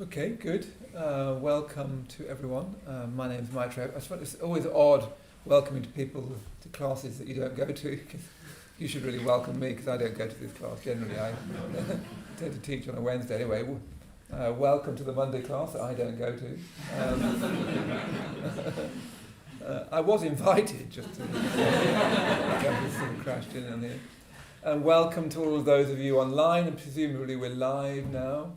Okay, good. Welcome to everyone. My name is Maitreyabandhu. It's always odd welcoming to people to classes that you don't go to. Cause you should really welcome me because I don't go to this class generally. I tend to teach on a Wednesday anyway. Welcome to the Monday class that I don't go to. I was invited just to crashed in on here. And welcome to all of those of you online, and presumably we're live now.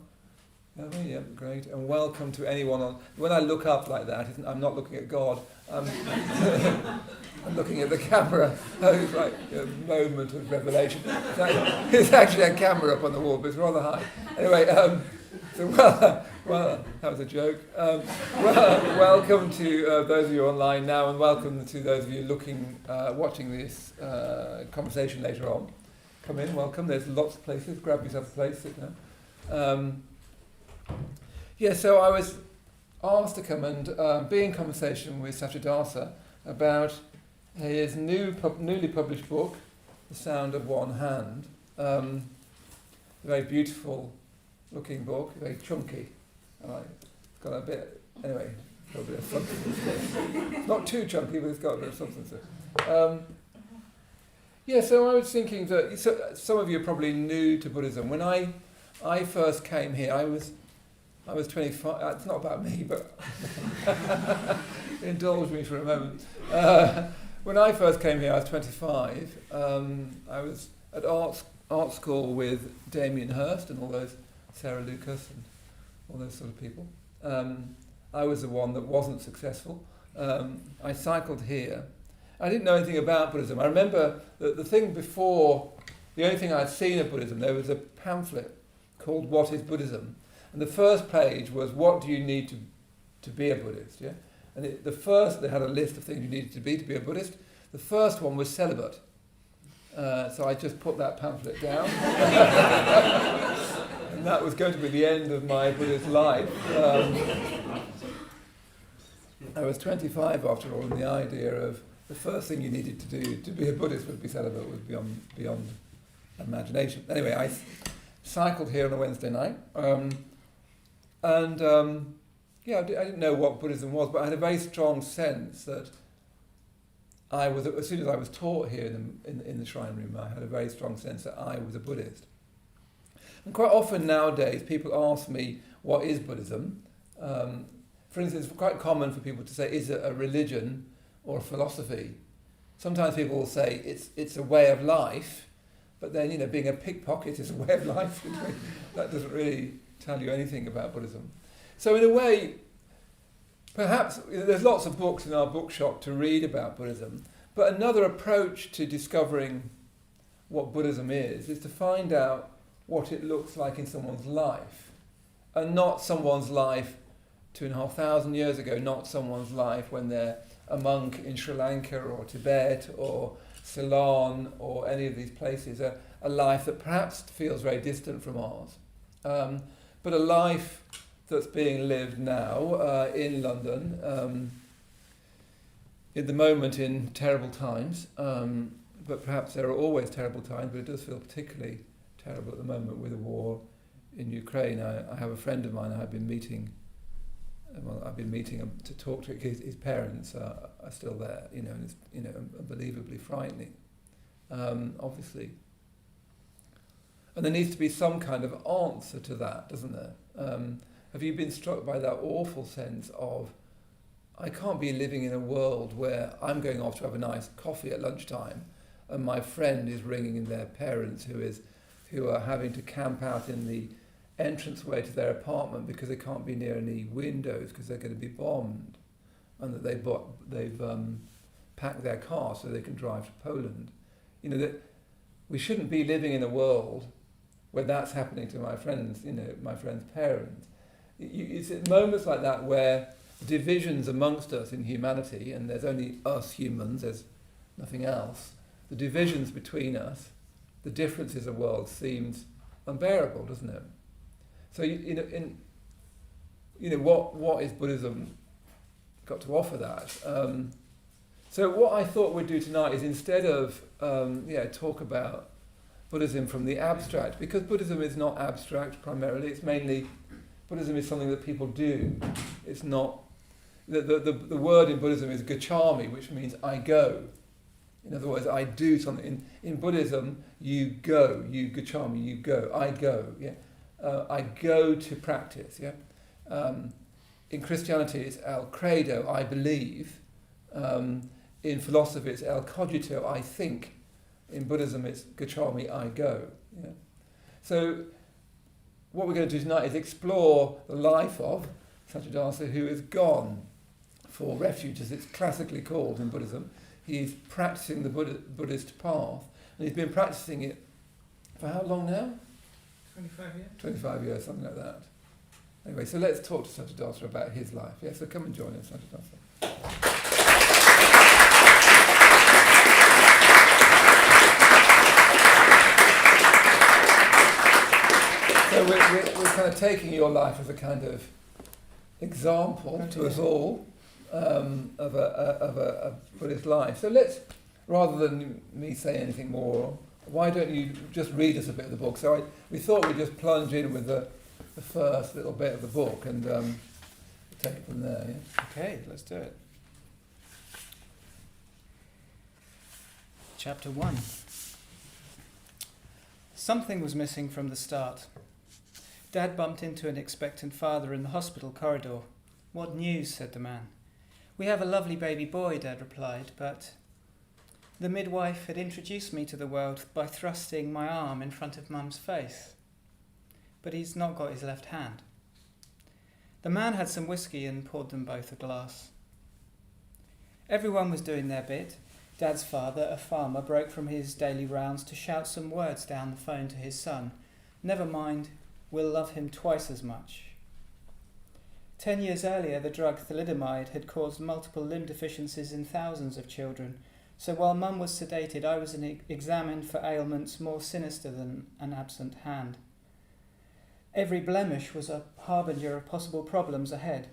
Yeah, great. And welcome to anyone on. When I look up like that, I'm not looking at God. I'm looking at the camera. It's like a moment of revelation. There's actually a camera up on the wall, but it's rather high. Anyway, well, that was a joke. Welcome to those of you online now, and welcome to those of you watching this conversation later on. Come in, welcome. There's lots of places. Grab yourself a place, sit down. So I was asked to come and be in conversation with Satyadasa about his newly published book, The Sound of One Hand. A very beautiful looking book, very chunky. It's got a bit of substance. It's not too chunky, but it's got a bit of substance. So I was thinking that some of you are probably new to Buddhism. When I first came here, I was 25. It's not about me, but indulge me for a moment. When I first came here, I was 25. I was at art school with Damien Hirst and all those, Sarah Lucas and all those sort of people. I was the one that wasn't successful. I cycled here. I didn't know anything about Buddhism. I remember that the only thing I'd seen of Buddhism, there was a pamphlet called What is Buddhism? And the first page was, what do you need to be a Buddhist? Yeah? And they had a list of things you needed to be a Buddhist. The first one was celibate. So I just put that pamphlet down. And that was going to be the end of my Buddhist life. I was 25 after all, and the idea of the first thing you needed to do to be a Buddhist would be celibate was beyond imagination. Anyway, I cycled here on a Wednesday night. I didn't know what Buddhism was, but I had a very strong sense that as soon as I was taught here in the shrine room, I had a very strong sense that I was a Buddhist. And quite often nowadays, people ask me, what is Buddhism? For instance, it's quite common for people to say, is it a religion or a philosophy? Sometimes people will say, it's a way of life, but then, being a pickpocket is a way of life. That doesn't really tell you anything about Buddhism. So in a way, perhaps there's lots of books in our bookshop to read about Buddhism, but another approach to discovering what Buddhism is to find out what it looks like in someone's life, and not someone's life 2,500 years ago, not someone's life when they're a monk in Sri Lanka or Tibet or Ceylon or any of these places, a life that perhaps feels very distant from ours. But a life that's being lived now in London, in the moment in terrible times, but perhaps there are always terrible times, but it does feel particularly terrible at the moment with the war in Ukraine. I have a friend of mine I've been meeting him to talk to. His parents are still there, and it's unbelievably frightening, obviously. And there needs to be some kind of answer to that, doesn't there? Have you been struck by that awful sense of, I can't be living in a world where I'm going off to have a nice coffee at lunchtime and my friend is ringing in their parents who are having to camp out in the entranceway to their apartment because they can't be near any windows because they're going to be bombed, and that they've packed their car so they can drive to Poland. That we shouldn't be living in a world where that's happening to my friends, my friends' parents. It's at moments like that where divisions amongst us in humanity, and there's only us humans, there's nothing else, the divisions between us, the differences of world seems unbearable, doesn't it? So, what is Buddhism got to offer that? So what I thought we'd do tonight is, instead of talk about Buddhism from the abstract, because Buddhism is not abstract primarily, it's mainly Buddhism is something that people do. It's not... The word in Buddhism is gacchami, which means I go. In other words, I do something. In Buddhism, you go. You gacchami, you go. I go. Yeah, I go to practice. Yeah. In Christianity, it's el credo, I believe. In philosophy, it's el cogito, I think. In Buddhism, it's gacchami, I go. Yeah. So, what we're going to do tonight is explore the life of Satyadasa, who is gone for refuge, as it's classically called in Buddhism. He's practicing the Buddhist path, and he's been practicing it for how long now? 25 years. 25 years, something like that. Anyway, so let's talk to Satyadasa about his life. Yeah, so come and join us, Satyadasa. So we're kind of taking your life as a kind of example to us all of a Buddhist life. So let's, rather than me say anything more, why don't you just read us a bit of the book? So we thought we'd just plunge in with the first little bit of the book and take it from there. Yeah? Okay, let's do it. Chapter 1. Something was missing from the start. Dad bumped into an expectant father in the hospital corridor. "What news?" said the man. "We have a lovely baby boy," Dad replied, but the midwife had introduced me to the world by thrusting my arm in front of Mum's face. But he's not got his left hand. The man had some whiskey and poured them both a glass. Everyone was doing their bit. Dad's father, a farmer, broke from his daily rounds to shout some words down the phone to his son. "Never mind, we'll love him twice as much." 10 years earlier, the drug thalidomide had caused multiple limb deficiencies in thousands of children. So while Mum was sedated, I was examined for ailments more sinister than an absent hand. Every blemish was a harbinger of possible problems ahead.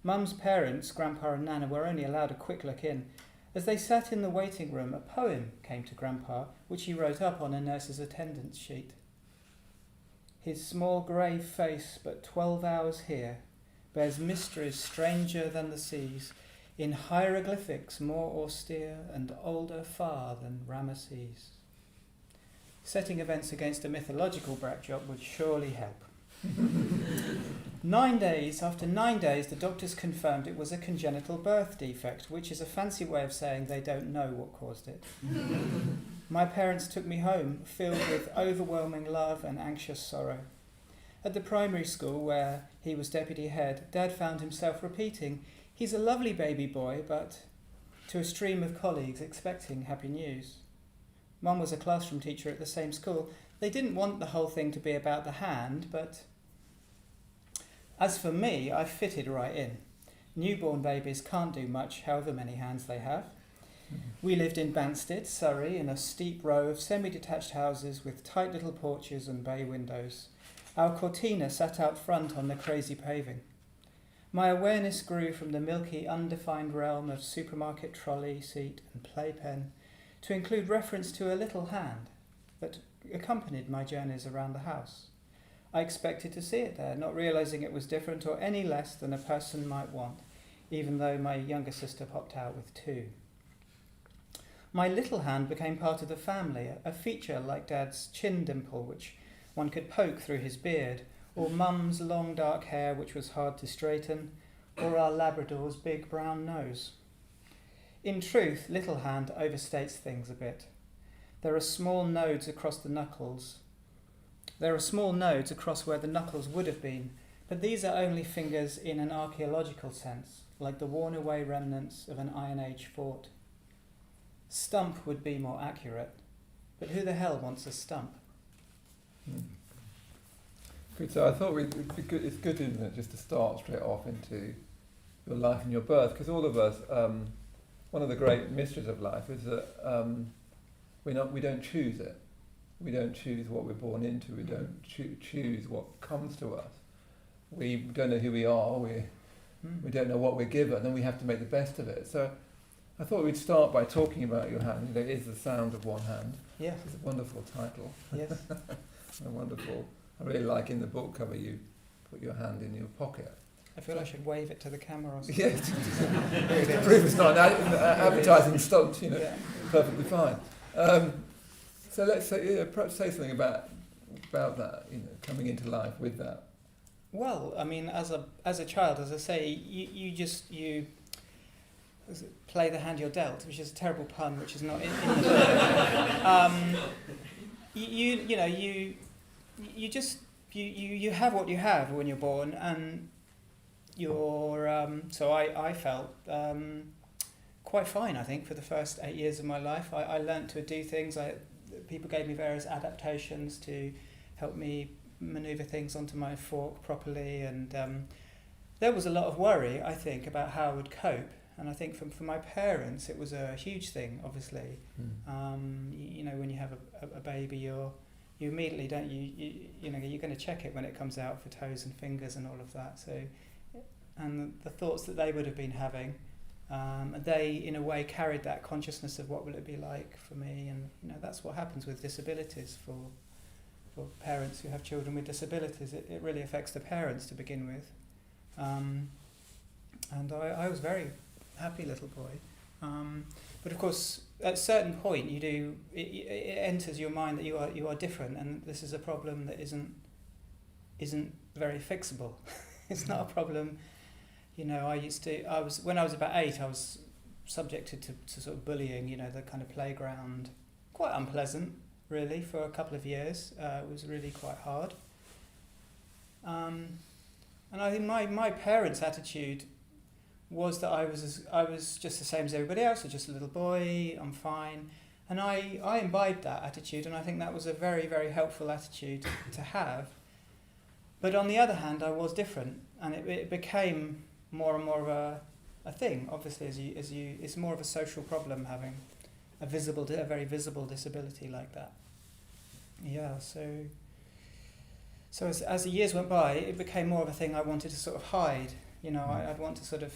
Mum's parents, Grandpa and Nana, were only allowed a quick look in. As they sat in the waiting room, a poem came to Grandpa, which he wrote up on a nurse's attendance sheet. "His small grave face, but 12 hours here, bears mysteries stranger than the seas, in hieroglyphics more austere and older far than Ramesses." Setting events against a mythological backdrop would surely help. 9 days, after 9 days, the doctors confirmed it was a congenital birth defect, which is a fancy way of saying they don't know what caused it. My parents took me home, filled with overwhelming love and anxious sorrow. At the primary school, where he was deputy head, Dad found himself repeating, "He's a lovely baby boy," but to a stream of colleagues expecting happy news. Mum was a classroom teacher at the same school. They didn't want the whole thing to be about the hand, but as for me, I fitted right in. Newborn babies can't do much, however many hands they have. We lived in Banstead, Surrey, in a steep row of semi-detached houses with tight little porches and bay windows. Our cortina sat out front on the crazy paving. My awareness grew from the milky, undefined realm of supermarket trolley, seat and playpen to include reference to a little hand that accompanied my journeys around the house. I expected to see it there, not realising it was different or any less than a person might want, even though my younger sister popped out with 2. My little hand became part of the family, a feature like Dad's chin dimple, which one could poke through his beard, or Mum's long dark hair, which was hard to straighten, or our Labrador's big brown nose. In truth, little hand overstates things a bit. There are small nodes across the knuckles. There are small nodes across where the knuckles would have been, but these are only fingers in an archaeological sense, like the worn-away remnants of an Iron Age fort. Stump would be more accurate, but who the hell wants a stump? Good. So I thought it's good, isn't it, just to start straight off into your life and your birth, because all of us, one of the great mysteries of life is that we don't choose it. We don't choose what we're born into. We don't choose what comes to us. We don't know who we are. We don't know what we're given, and we have to make the best of it. So I thought we'd start by talking about your hand. It is the sound of one hand. Yes. It's a wonderful title. Yes. Wonderful. I really like in the book cover you put your hand in your pocket. I feel I should wave it to the camera or something. Yes, to prove it's not an advertising stunt, Yeah. perfectly fine. So let's say, perhaps say something about that, coming into life with that. Well, I mean, as a child, as I say, you play the hand you're dealt, which is a terrible pun, which is not in the book. You have what you have when you're born, and you're. So I felt quite fine, I think, for the first 8 years of my life. I learnt to do things. People gave me various adaptations to help me manoeuvre things onto my fork properly, and there was a lot of worry, I think, about how I would cope. And I think for my parents, it was a huge thing, obviously. When you have a baby, you immediately don't you're going to check it when it comes out for toes and fingers and all of that. So, and the thoughts that they would have been having, they in a way carried that consciousness of what will it be like for me, and that's what happens with disabilities for parents who have children with disabilities. It really affects the parents to begin with, and I was very happy little boy, but of course at a certain point it enters your mind that you are different, and this is a problem that isn't very fixable. It's not a problem. When I was about 8, I was subjected to sort of bullying, the kind of playground, quite unpleasant really for a couple of years. It was really quite hard, and I think my parents' attitude was that I was just the same as everybody else, or just a little boy, I'm fine. And I imbibed that attitude, and I think that was a very, very helpful attitude to have. But on the other hand, I was different, and it became more and more of a thing. Obviously, as you, it's more of a social problem having a very visible disability like that. Yeah, so as the years went by, it became more of a thing I wanted to sort of hide. I'd want to sort of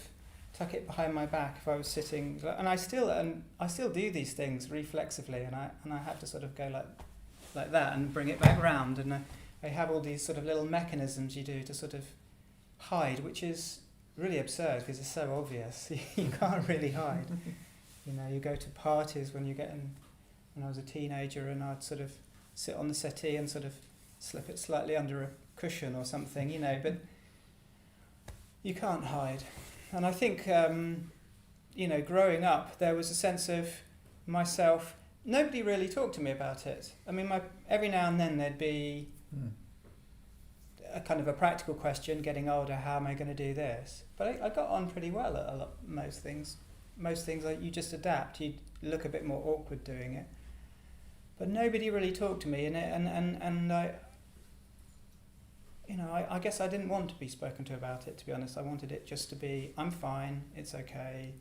tuck it behind my back if I was sitting, and I still do these things reflexively, and I have to sort of go like that and bring it back round, and I have all these sort of little mechanisms you do to sort of hide, which is really absurd because it's so obvious. You can't really hide. You go to parties when I was a teenager, and I'd sort of sit on the settee and sort of slip it slightly under a cushion or something, but you can't hide. And I think, growing up, there was a sense of myself. Nobody really talked to me about it. I mean, every now and then there'd be a kind of a practical question, getting older, how am I going to do this? But I got on pretty well at most things. Most things, you just adapt. You look a bit more awkward doing it. But nobody really talked to me, and I guess I didn't want to be spoken to about it, to be honest. I wanted it just to be, I'm fine, it's okay.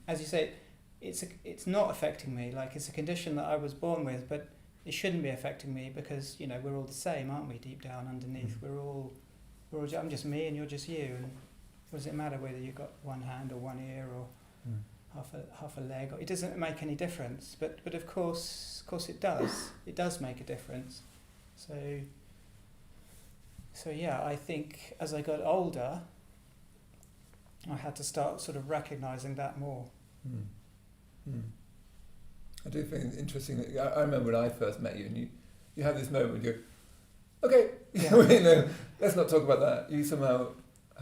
As you say, it's not affecting me. Like, it's a condition that I was born with, but it shouldn't be affecting me because, we're all the same, aren't we, deep down underneath? We're all I'm just me and you're just you. And what does it matter whether you've got one hand or one ear or half a leg? It doesn't make any difference. But of course it does. It does make a difference. So yeah, I think as I got older, I had to start sort of recognising that more. I do think it's interesting that I remember when I first met you, and you have this moment when you go, okay, let's not talk about that. You somehow,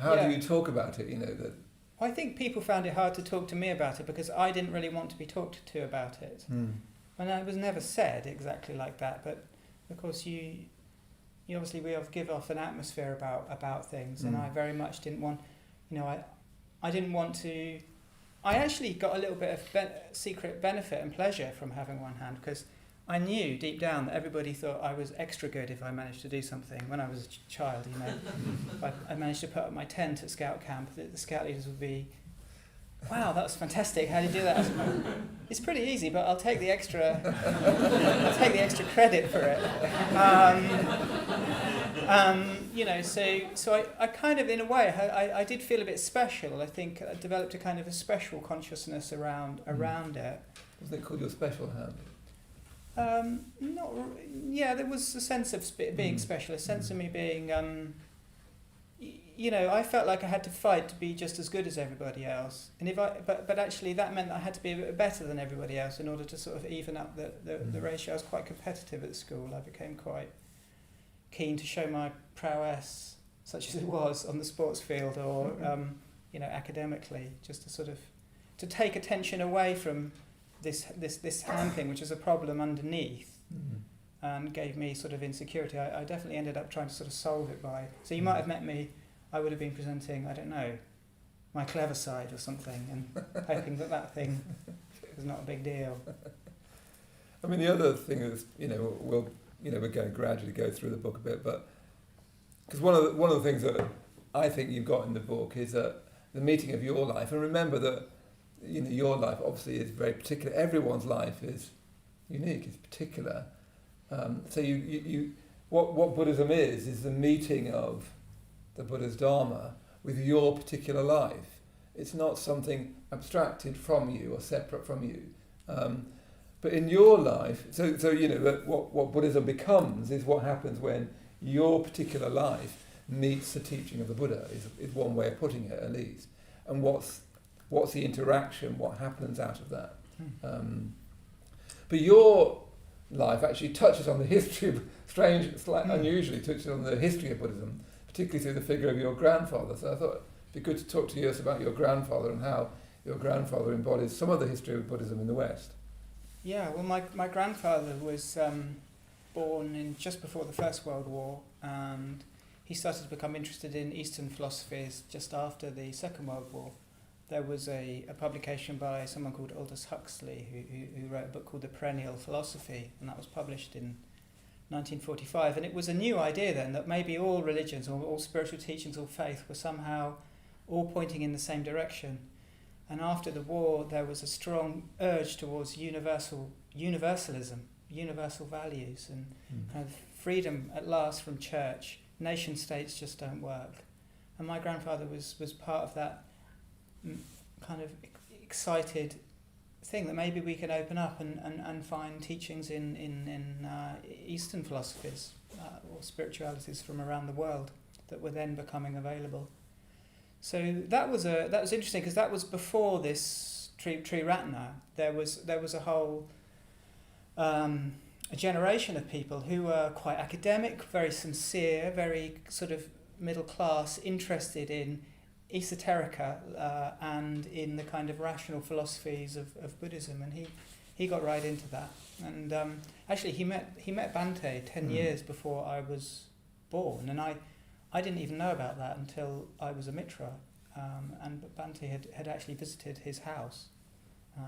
how do you talk about it? That. I think people found it hard to talk to me about it because I didn't really want to be talked to about it. And it was never said exactly like that, but of course you obviously give off an atmosphere about things, and I very much didn't want, I didn't want to. I actually got a little bit of secret benefit and pleasure from having one hand, because I knew deep down that everybody thought I was extra good if I managed to do something. When I was a child, I managed to put up my tent at scout camp. The scout leaders would be, wow, that was fantastic. How did you do that? It's pretty easy, but I'll take the extra. I'll take the extra credit for it. So I kind of, in a way, I did feel a bit special. I think I developed a kind of a special consciousness around it. Wasn't it called your special hand? There was a sense of being special, a sense of me being, I felt like I had to fight to be just as good as everybody else, and but actually that meant that I had to be a bit better than everybody else in order to sort of even up the ratio. I was quite competitive at school. I became quite keen to show my prowess, such as it was, on the sports field or academically, just to sort of to take attention away from this hand thing, which is a problem underneath. And gave me sort of insecurity. I definitely ended up trying to sort of solve it by... So you might have met me, I would have been presenting, I don't know, my clever side or something, and hoping that thing was not a big deal. I mean, the other thing is, we're going to gradually go through the book a bit, but... Because one of the things that I think you've got in the book is the meeting of your life. And remember that, your life obviously is very particular. Everyone's life is unique, it's particular. So what Buddhism is the meeting of the Buddha's Dharma with your particular life. It's not something abstracted from you or separate from you. But in your life, so what Buddhism becomes is what happens when your particular life meets the teaching of the Buddha, is one way of putting it at least. And what's the interaction, what happens out of that. But your life actually touches on the history of, unusually touches on the history of Buddhism, particularly through the figure of your grandfather. So I thought it'd be good to talk to us about your grandfather and how your grandfather embodies some of the history of Buddhism in the West. Yeah, well, my grandfather was born in just before the First World War, and he started to become interested in Eastern philosophies just after the Second World War. There was a publication by someone called Aldous Huxley who wrote a book called The Perennial Philosophy, and that was published in 1945. And it was a new idea then that maybe all religions or all spiritual teachings or faith were somehow all pointing in the same direction. And after the war, there was a strong urge towards universalism, universal values, and kind of freedom at last from church. Nation states just don't work. And my grandfather was part of that kind of excited thing that maybe we can open up and find teachings in Eastern philosophies or spiritualities from around the world that were then becoming available. So that was interesting, because that was before this Triratna. There was a whole a generation of people who were quite academic, very sincere, very sort of middle class, interested in esoterica and in the kind of rational philosophies of Buddhism, and he got right into that. And actually he met Bhante 10 years before I was born, and I didn't even know about that until I was a Mitra, and Bhante had actually visited his house.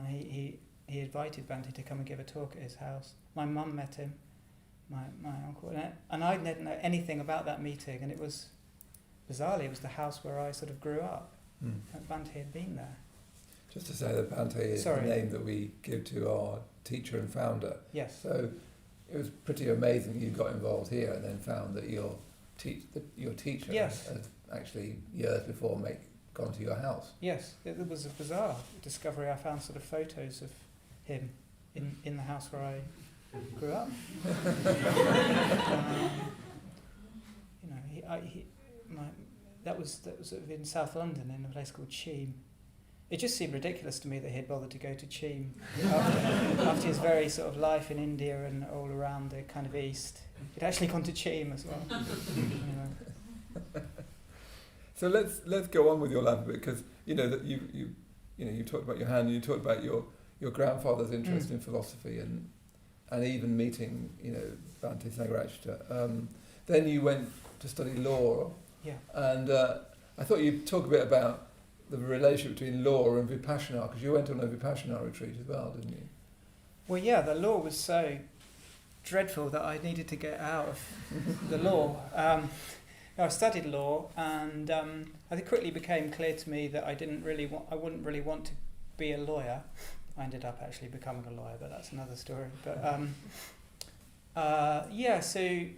He invited Bhante to come and give a talk at his house. My mum met him, my uncle, and I didn't know anything about that meeting, and it was... Bizarrely, it was the house where I sort of grew up. Bhante had been there. Just to say that Bhante is the name that we give to our teacher and founder. Yes. So it was pretty amazing you got involved here and then found that your teacher had actually years before gone to your house. Yes, it was a bizarre discovery. I found sort of photos of him in the house where I grew up. That was sort of in South London in a place called Cheam. It just seemed ridiculous to me that he'd bothered to go to Cheam after his very sort of life in India and all around the kind of East. He'd actually gone to Cheam as well. So let's go on with your life a bit, because that you talked about your hand, and you talked about your grandfather's interest in philosophy and even meeting Bhante Sangharakshita. Then you went to study law. Yeah. And I thought you'd talk a bit about the relationship between law and Vipassana, because you went on a Vipassana retreat as well, didn't you? Well, yeah, the law was so dreadful that I needed to get out of the law. I studied law, and it quickly became clear to me that I wouldn't really want to be a lawyer. I ended up actually becoming a lawyer, but that's another story. But so I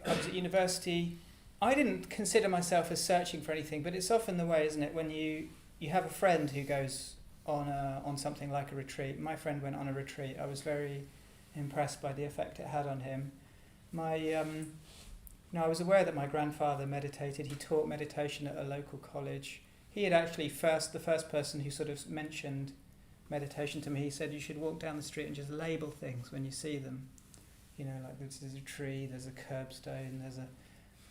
was at university. I didn't consider myself as searching for anything, but it's often the way, isn't it, when you have a friend who goes on something like a retreat. My friend went on a retreat. I was very impressed by the effect it had on him. My I was aware that my grandfather meditated. He taught meditation at a local college. He had actually the first person who sort of mentioned meditation to me. He said you should walk down the street and just label things when you see them. You know, like there's a tree, there's a curbstone,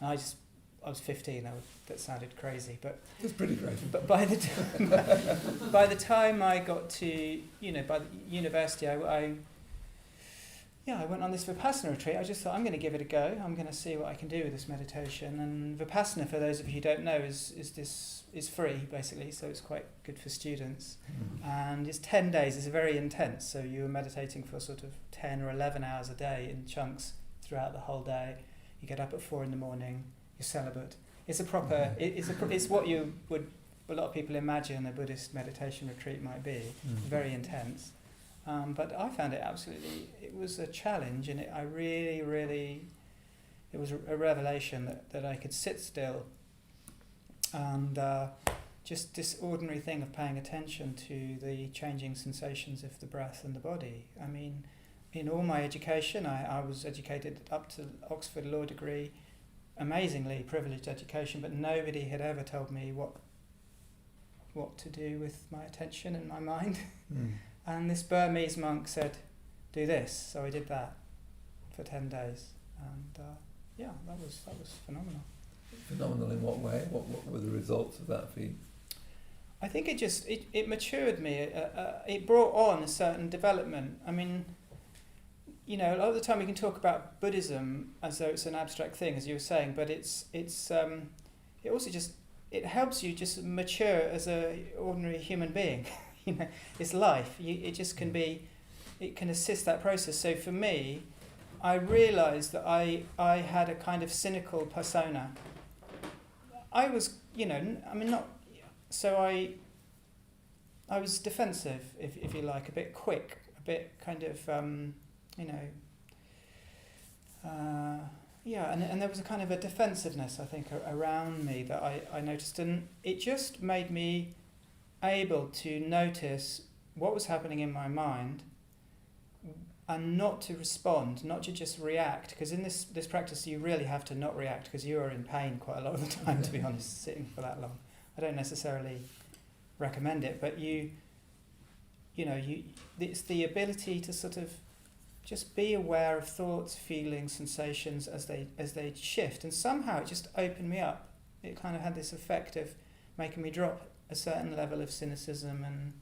I was 15. That sounded crazy, but it's pretty crazy. But by the time I got to by the university, I went on this Vipassana retreat. I just thought, I'm going to give it a go. I'm going to see what I can do with this meditation. And Vipassana, for those of you who don't know, is free, basically, so it's quite good for students. And it's 10 days. It's very intense. So you're meditating for sort of 10 or 11 hours a day in chunks throughout the whole day. You get up at 4 a.m. You're celibate. It's a proper. It's what a lot of people imagine a Buddhist meditation retreat might be. Very intense. But I found it was a challenge, and it was a revelation that I could sit still and just this ordinary thing of paying attention to the changing sensations of the breath and the body. I mean, in all my education, I was educated up to Oxford law degree, amazingly privileged education, but nobody had ever told me what to do with my attention and my mind. And this Burmese monk said, do this. So I did that for 10 days. And that was phenomenal. Phenomenal in what way? What were the results of that for you? I think it matured me. It brought on a certain development. I mean, a lot of the time we can talk about Buddhism as though it's an abstract thing, as you were saying, but it also it helps you just mature as an ordinary human being. It's life. It can assist that process. So for me, I realised that I had a kind of cynical persona. I was, I was defensive, if you like, a bit quick, a bit kind of, and there was a kind of a defensiveness, I think, around me that I noticed, and it just made me able to notice what was happening in my mind and not to respond, not to just react, because in this practice you really have to not react because you are in pain quite a lot of the time, to be honest, sitting for that long. I don't necessarily recommend it, but it's the ability to sort of just be aware of thoughts, feelings, sensations as they shift, and somehow it just opened me up. It kind of had this effect of making me drop a certain level of cynicism and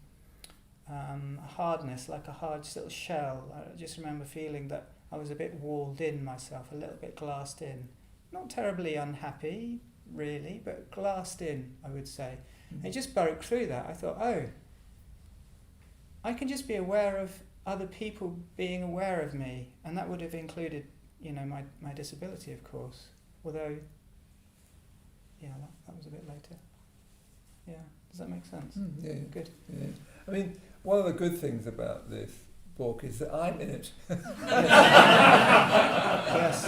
hardness, like a hard little shell. I just remember feeling that I was a bit walled in myself, a little bit glassed in. Not terribly unhappy, really, but glassed in, I would say. Mm-hmm. It just broke through that. I thought, I can just be aware of other people being aware of me, and that would have included, my disability, of course. Although, that was a bit later. Yeah, does that make sense? Yeah. Good. Yeah. I mean, one of the good things about this book is that I'm in it. Yes.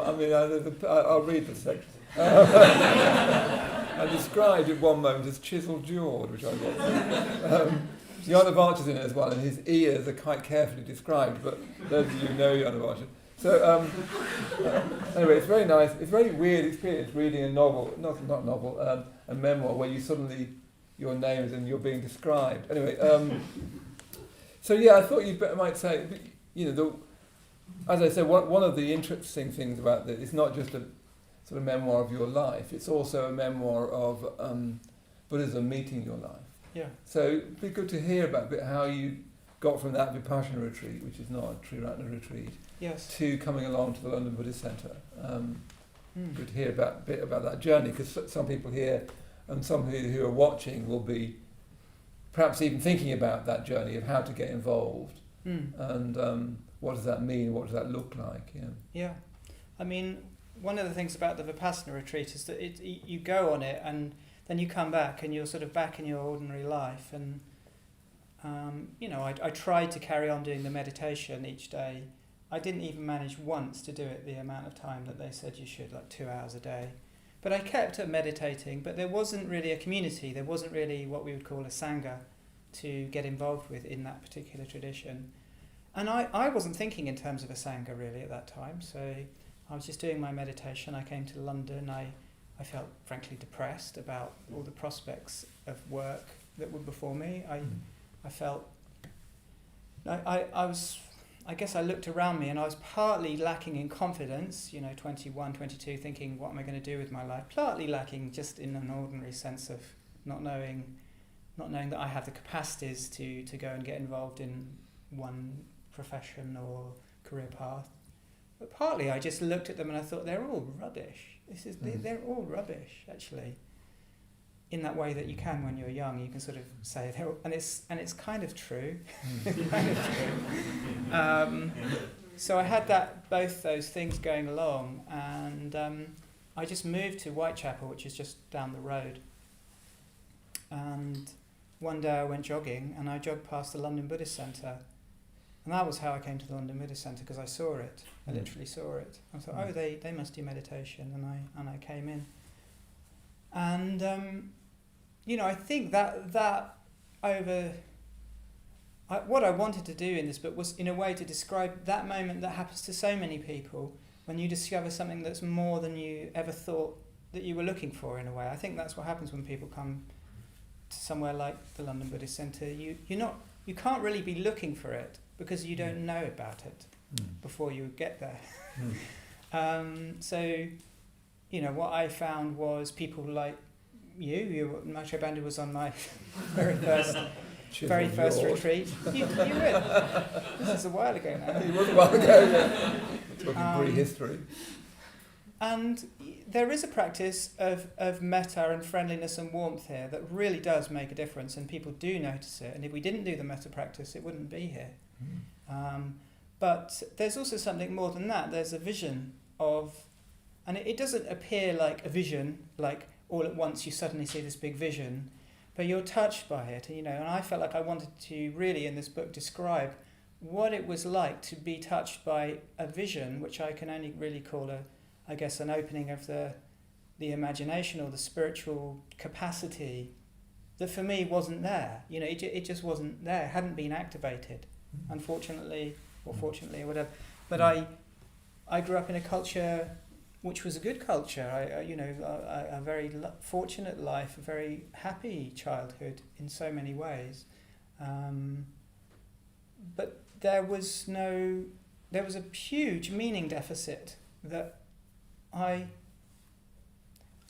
I mean, I'll read the section. I described at one moment as chisel-jawed, which I love. Yanavarcha's in it as well, and his ears are quite carefully described, but those of you who know Yanavarcha. So, anyway, it's very nice. It's a very weird experience reading a novel, not novel, a memoir where you suddenly, your names and you're being described. Anyway, so yeah, I thought you might say, as I said, one of the interesting things about this, it's not just a sort of memoir of your life, it's also a memoir of Buddhism meeting your life. Yeah. So it'd be good to hear about a bit how you got from that Vipassana retreat, which is not a Triratna retreat, yes, to coming along to the London Buddhist Centre. Good to hear a bit about that journey, because some people here and some who are watching will be perhaps even thinking about that journey of how to get involved and what does that mean, what does that look like. Yeah. I mean, one of the things about the Vipassana retreat is that you go on it and then you come back and you're sort of back in your ordinary life, and I tried to carry on doing the meditation each day. I didn't even manage once to do it the amount of time that they said you should, like 2 hours a day. But I kept meditating, but there wasn't really a community, there wasn't really what we would call a sangha to get involved with in that particular tradition. And I wasn't thinking in terms of a sangha really at that time, so I was just doing my meditation. I came to London. I felt frankly depressed about all the prospects of work that were before me. I felt, I guess I looked around me and I was partly lacking in confidence, 21, 22, thinking, what am I going to do with my life? Partly lacking just in an ordinary sense of not knowing that I have the capacities to go and get involved in one profession or career path. But partly I just looked at them and I thought, they're all rubbish. They're all rubbish, actually. In that way that you can when you're young, you can sort of say, and it's kind of true. Kind of true. So I had both those things going along, and I just moved to Whitechapel, which is just down the road. And one day I went jogging, and I jogged past the London Buddhist Centre. And that was how I came to the London Buddhist Centre, because I saw it. I literally saw it. I thought, they must do meditation, and I came in. And I think that what I wanted to do in this book was, in a way, to describe that moment that happens to so many people when you discover something that's more than you ever thought that you were looking for, in a way. I think that's what happens when people come to somewhere like the London Buddhist Centre. You can't really be looking for it because you don't know about it before you get there. So, what I found was people like Maitreyabandhu was on my very first retreat. You were. This is a while ago now. It was a while ago, yeah. Talking prehistory. And there is a practice of metta and friendliness and warmth here that really does make a difference, and people do notice it. And if we didn't do the metta practice, it wouldn't be here. But there's also something more than that. There's a vision of, and it doesn't appear like a vision, like all at once you suddenly see this big vision, but you're touched by it. And I felt like I wanted to really, in this book, describe what it was like to be touched by a vision, which I can only really call an opening of the imagination or the spiritual capacity that for me wasn't there. It just wasn't there, hadn't been activated, unfortunately, or fortunately, or whatever. But I grew up in a culture which was a good culture. A very fortunate life, a very happy childhood in so many ways. But there was a huge meaning deficit that I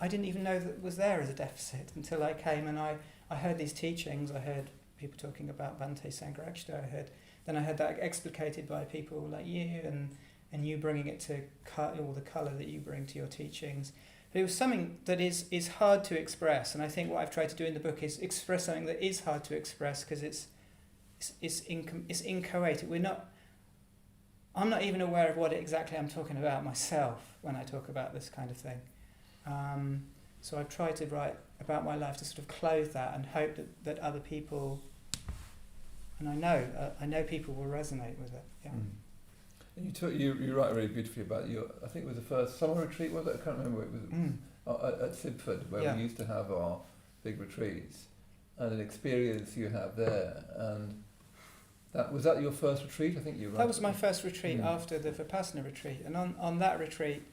didn't even know that was there as a deficit until I came and I heard these teachings. I heard people talking about Bhante Sangharakshita. I heard that explicated by people like you and you bringing it to all the colour that you bring to your teachings. But it was something that is hard to express, and I think what I've tried to do in the book is express something that is hard to express because it's inchoate. I'm not even aware of what exactly I'm talking about myself when I talk about this kind of thing. So I've tried to write about my life to sort of clothe that and hope that other people, and I know people will resonate with it. Yeah. And you write really beautifully about I think it was the first summer retreat, was it? I can't remember. It was at Sidford, where we used to have our big retreats, and an experience you have there. And was that your first retreat? I think you were. That was my first retreat after the Vipassana retreat. And on that retreat,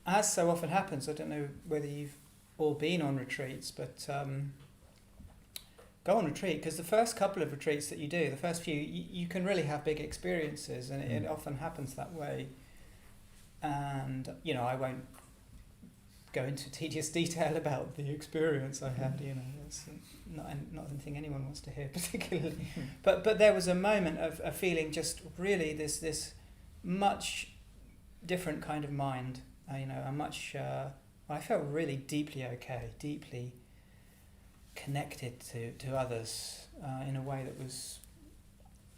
as so often happens, I don't know whether you've all been on retreats, but go on retreat, because the first couple of retreats that you do, the first few, you can really have big experiences, and it often happens that way. And I won't go into tedious detail about the experience I had. It's not anything anyone wants to hear particularly. But there was a moment of feeling just really this much different kind of mind. I felt really deeply okay, deeply connected to others in a way that was,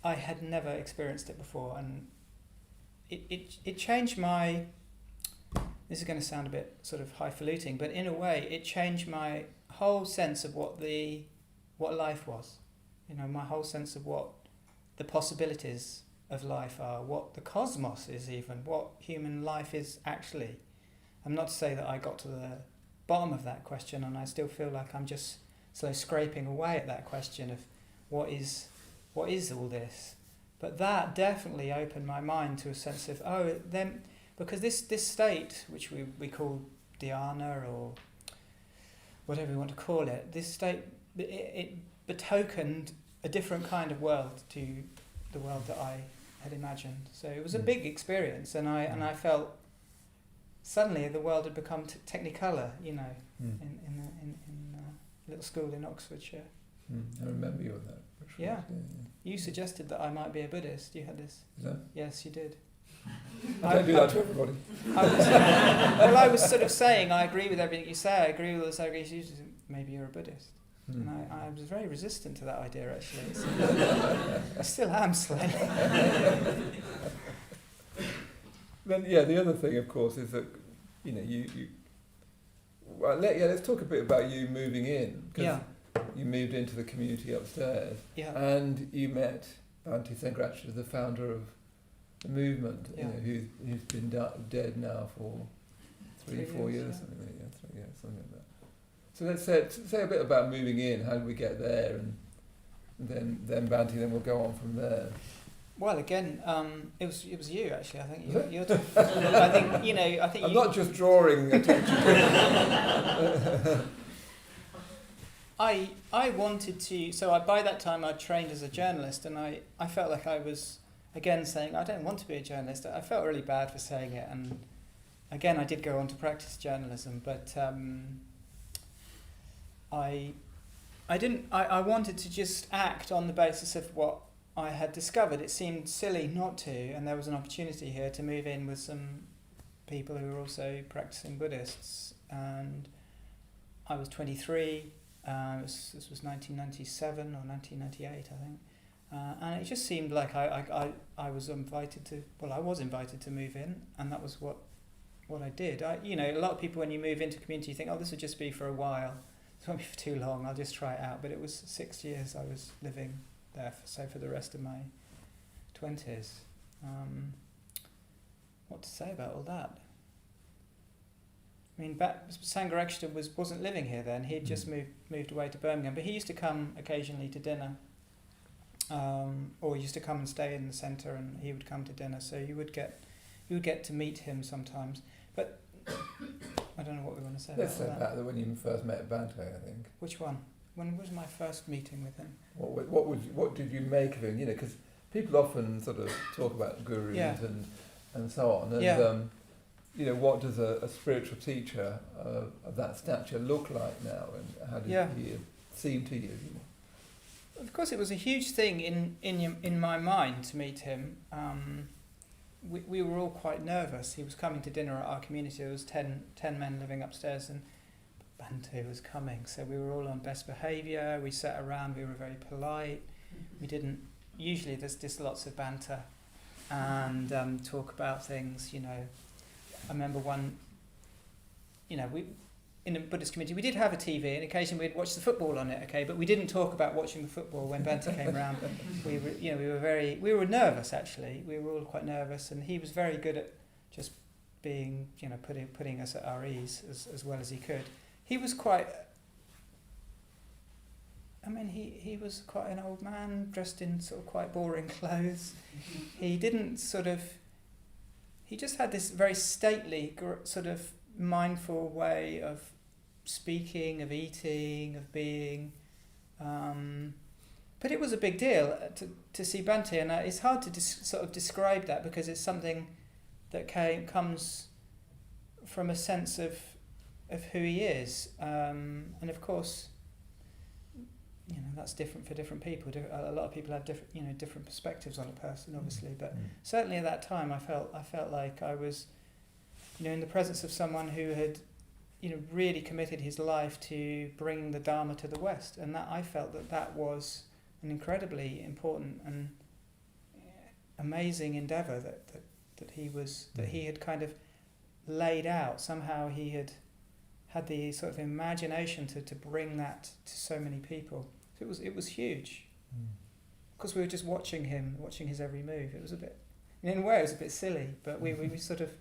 I had never experienced it before, and it changed my, this is going to sound a bit sort of highfalutin, but in a way it changed my whole sense of what life was. My whole sense of what the possibilities of life are, what the cosmos is, even what human life is actually. I'm not to say that I got to the bottom of that question, and I still feel like I'm just scraping away at that question of what is all this. But that definitely opened my mind to a sense of, because this state, which we call dhyana or whatever you want to call it, this state, it betokened a different kind of world to the world that I had imagined. So it was a big experience, and I felt suddenly the world had become technicolor, in a little school in Oxfordshire. I remember you on that. Yeah. You suggested that I might be a Buddhist. You had this. Is that? Yes, you did. I don't do that to everybody. I was sort of saying, I agree with everything you say. I agree with all the segregation. Maybe you're a Buddhist. And I was very resistant to that idea, actually. I still am slightly. Then, the other thing, of course, is that, let's talk a bit about you moving in. Because you moved into the community upstairs. Yeah. And you met Bhante Sangharakshita, the founder of the movement, who's been dead now for 3-4 years, something like that. Something like that. So let's say a bit about moving in. How did we get there, and then Bhante, then we'll go on from there. Well, again, it was you actually. I think you're. I think I'm not just drawing attention. I wanted to. So by that time I'd trained as a journalist, and I felt like I was again saying I don't want to be a journalist. I felt really bad for saying it, and again I did go on to practice journalism, but. I wanted to just act on the basis of what I had discovered. It seemed silly not to, and there was an opportunity here to move in with some people who were also practicing Buddhists. And I was 23. This was 1997 or 1998, I think. And it just seemed like I was invited to. Well, I was invited to move in, and that was what I did. A lot of people when you move into community, you think, oh, this would just be for a while. It won't be for too long, I'll just try it out. But it was 6 years I was living there, for the rest of my 20s. What to say about all that? I mean, Sangharakshita wasn't living here then. He'd just moved away to Birmingham. But he used to come occasionally to dinner. Or he used to come and stay in the centre, and he would come to dinner. So you would get to meet him sometimes. But I don't know what we want to say. Let's say about when you first met Bhante, I think. Which one? When was my first meeting with him? What did you make of him? Because people often sort of talk about gurus and so on. And what does a spiritual teacher of that stature look like now, and how did he seem to you? Of course, it was a huge thing in my mind to meet him. We were all quite nervous. He was coming to dinner at our community. There was 10 men living upstairs, and Bhante was coming. So we were all on best behaviour. We sat around. We were very polite. We didn't. Usually, there's just lots of banter and talk about things. I remember one. We in the Buddhist community we did have a TV, and occasionally we'd watch the football on it. Okay, but we didn't talk about watching the football when Bhante came around. We were nervous actually. We were all quite nervous, and he was very good at just being, putting us at our ease as well as he could. He was quite. He was quite an old man, dressed in sort of quite boring clothes. He didn't he just had this very stately, sort of mindful way of speaking, of eating, of being. But it was a big deal to see Bhante, and it's hard to sort of describe that, because it's something that comes from a sense of who he is. And of course, that's different for different people. A lot of people have different perspectives on a person, obviously. But certainly at that time, I felt like I was, in the presence of someone who had, really committed his life to bringing the Dharma to the West, and that I felt that was an incredibly important and amazing endeavour that he had kind of laid out. Somehow he had the sort of imagination to bring that to so many people. So it was huge, because we were just watching his every move. It was a bit, in a way, it was a bit silly, but we sort of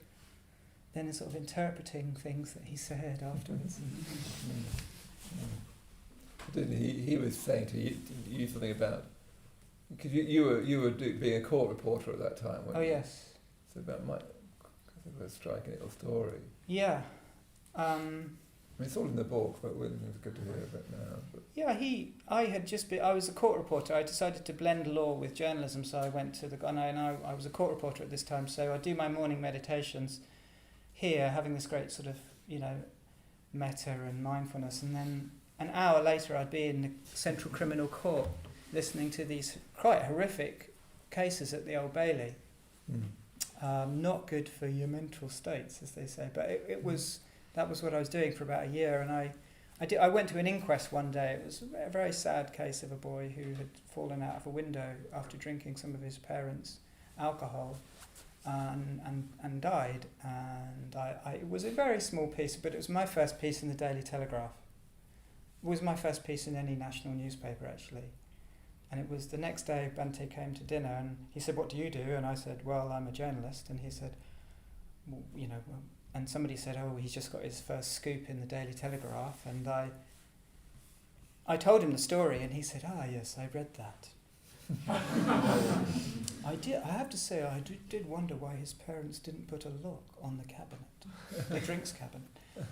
then sort of interpreting things that he said afterwards. Didn't he was saying to you something about, because you were being a court reporter at that time, weren't you? Oh yes. So about a striking little story. Yeah. I mean, it's all in the book, but it's good to hear a bit now. But. Yeah, I was a court reporter. I decided to blend law with journalism, so I went to I was a court reporter at this time, so I do my morning meditations here, having this great sort of, metta and mindfulness, and then an hour later I'd be in the Central Criminal Court listening to these quite horrific cases at the Old Bailey. Not good for your mental states, as they say, but that was what I was doing for about a year, and I went to an inquest one day. It was a very sad case of a boy who had fallen out of a window after drinking some of his parents' alcohol and died. And it was a very small piece, but it was my first piece in the Daily Telegraph. It was my first piece in any national newspaper, actually. And it was the next day Bhante came to dinner and he said, "What do you do?" And I said, "Well, I'm a journalist." And he said, well, and somebody said, "Oh, he's just got his first scoop in the Daily Telegraph." And I told him the story, and he said, "Ah, yes, I read that." I have to say, I did wonder why his parents didn't put a lock on the cabinet, the drinks cabinet. And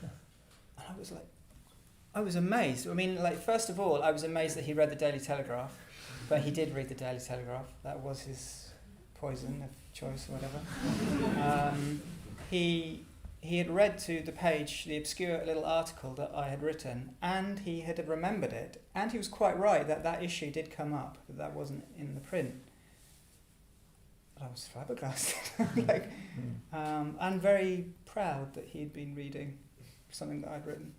I was amazed. I mean, first of all, I was amazed that he read the Daily Telegraph, but he did read the Daily Telegraph. That was his poison of choice or whatever. He had read to the page the obscure little article that I had written, and he had remembered it, and he was quite right that issue did come up, but that wasn't in the print. But I was flabbergasted, and very proud that he'd been reading something that I'd written.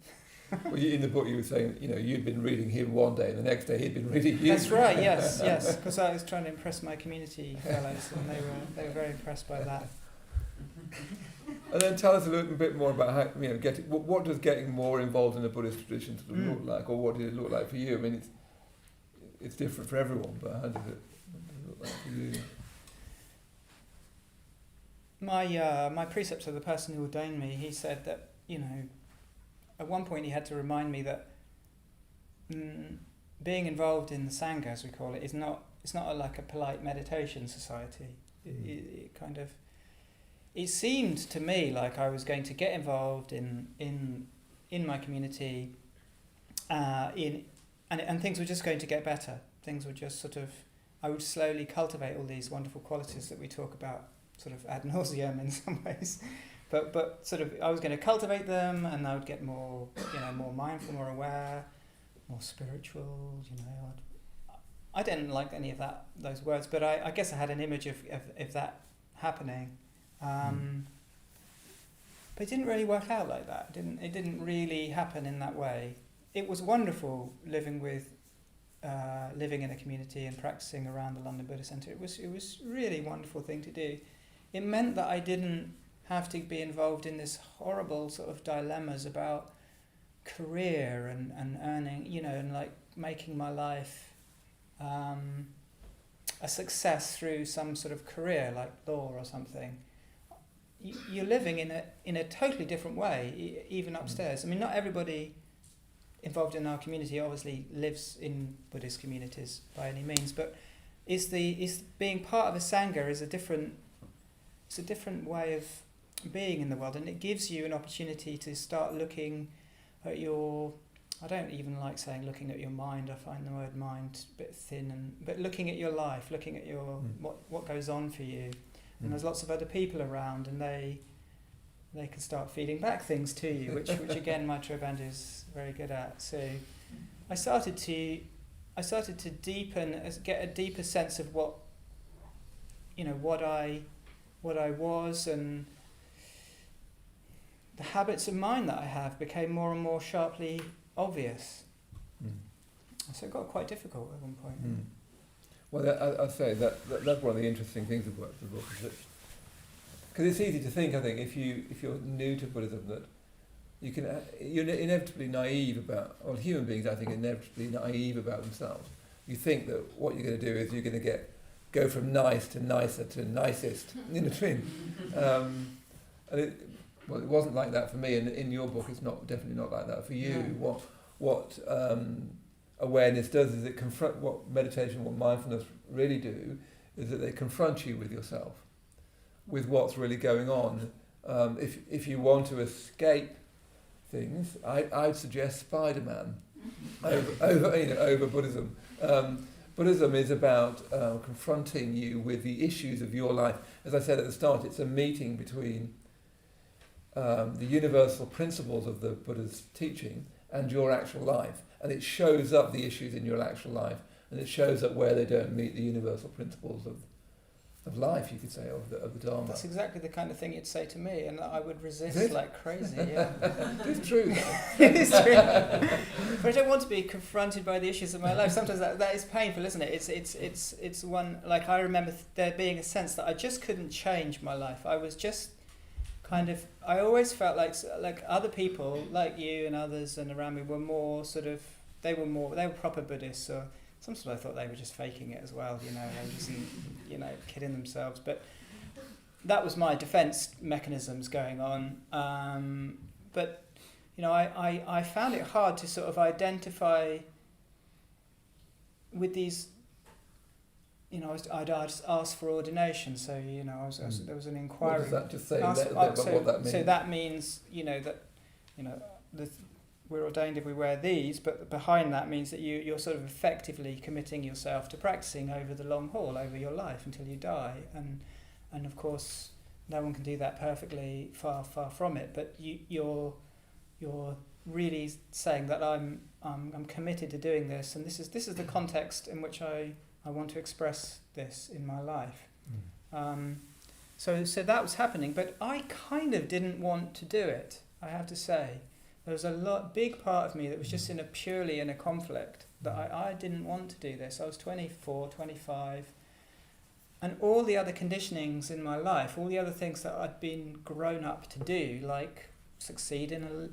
Well, in the book you were saying, you'd been reading him one day, and the next day he'd been reading you. That's right, yes, because I was trying to impress my community fellows, and they were very impressed by that. And then tell us a little bit more about how, what does getting more involved in the Buddhist tradition sort of look like, or what did it look like for you? I mean, it's different for everyone, but how does it look like for you? My preceptor, the person who ordained me, he said that, at one point he had to remind me that being involved in the Sangha, as we call it, it's not like a polite meditation society. It seemed to me like I was going to get involved in my community, and things were just going to get better. Things were just I would slowly cultivate all these wonderful qualities that we talk about sort of ad nauseum in some ways. But sort of I was going to cultivate them, and I would get more, more mindful, more aware, more spiritual, I didn't like any of those words, but I guess I had an image of that happening. But it didn't really work out like that. It didn't really happen in that way. It was wonderful living in a community and practicing around the London Buddhist Centre. It was really a wonderful thing to do. It meant that I didn't have to be involved in this horrible sort of dilemmas about career and earning, and making my life a success through some sort of career like law or something. You're living in a totally different way, even upstairs. I mean, not everybody involved in our community obviously lives in Buddhist communities by any means, but is being part of a Sangha is a different way of being in the world, and it gives you an opportunity to start looking at I don't even like saying looking at your mind. I find the word mind a bit thin, but looking at your life, looking at what goes on for you. And there's lots of other people around, and they can start feeding back things to you, which again Maitreyabandhu is very good at. So I started to deepen, get a deeper sense of what I was, and the habits of mind that I have became more and more sharply obvious. So it got quite difficult at one point. Well, I'd say that's one of the interesting things about the book, is that because it's easy to think, I think, if you're new to Buddhism, that you're inevitably naive about, or human beings, I think, are inevitably naive about themselves. You think that what you're going to do is you're going to go from nice to nicer to nicest in between. And it wasn't like that for me, and in your book it's definitely not like that for you. No. What awareness does is it confront, what meditation, what mindfulness really do is that they confront you with yourself, with what's really going on, If you want to escape things, I'd suggest Spider-Man over Buddhism. Buddhism is about confronting you with the issues of your life. As I said at the start, it's a meeting between the universal principles of the Buddha's teaching and your actual life. And it shows up the issues in your actual life, and it shows up where they don't meet the universal principles of life, you could say, of the Dharma. That's exactly the kind of thing you'd say to me, and I would resist like crazy. Yeah, it's true. It is true. But I don't want to be confronted by the issues of my life. Sometimes that is painful, isn't it? It's one, like, I remember there being a sense that I just couldn't change my life. I was just kind of, I always felt like other people, like you and others and around me, were more sort of, they were proper Buddhists, or sometimes I thought they were just faking it as well, they were just, kidding themselves. But that was my defence mechanisms going on. But, I found it hard to sort of identify with these, I'd ask for ordination, so, there was an inquiry. What does that just say a little bit about what that means? So that means, we're ordained if we wear these, but behind that means that you're sort of effectively committing yourself to practicing over the long haul, over your life until you die. And of course, no one can do that perfectly, far from it. But you're really saying that I'm committed to doing this, and this is the context in which I want to express this in my life. So that was happening, but I kind of didn't want to do it, I have to say. There was a big part of me that was just purely in a conflict, that I didn't want to do this. I was 24, 25, and all the other conditionings in my life, all the other things that I'd been grown up to do, like succeed in a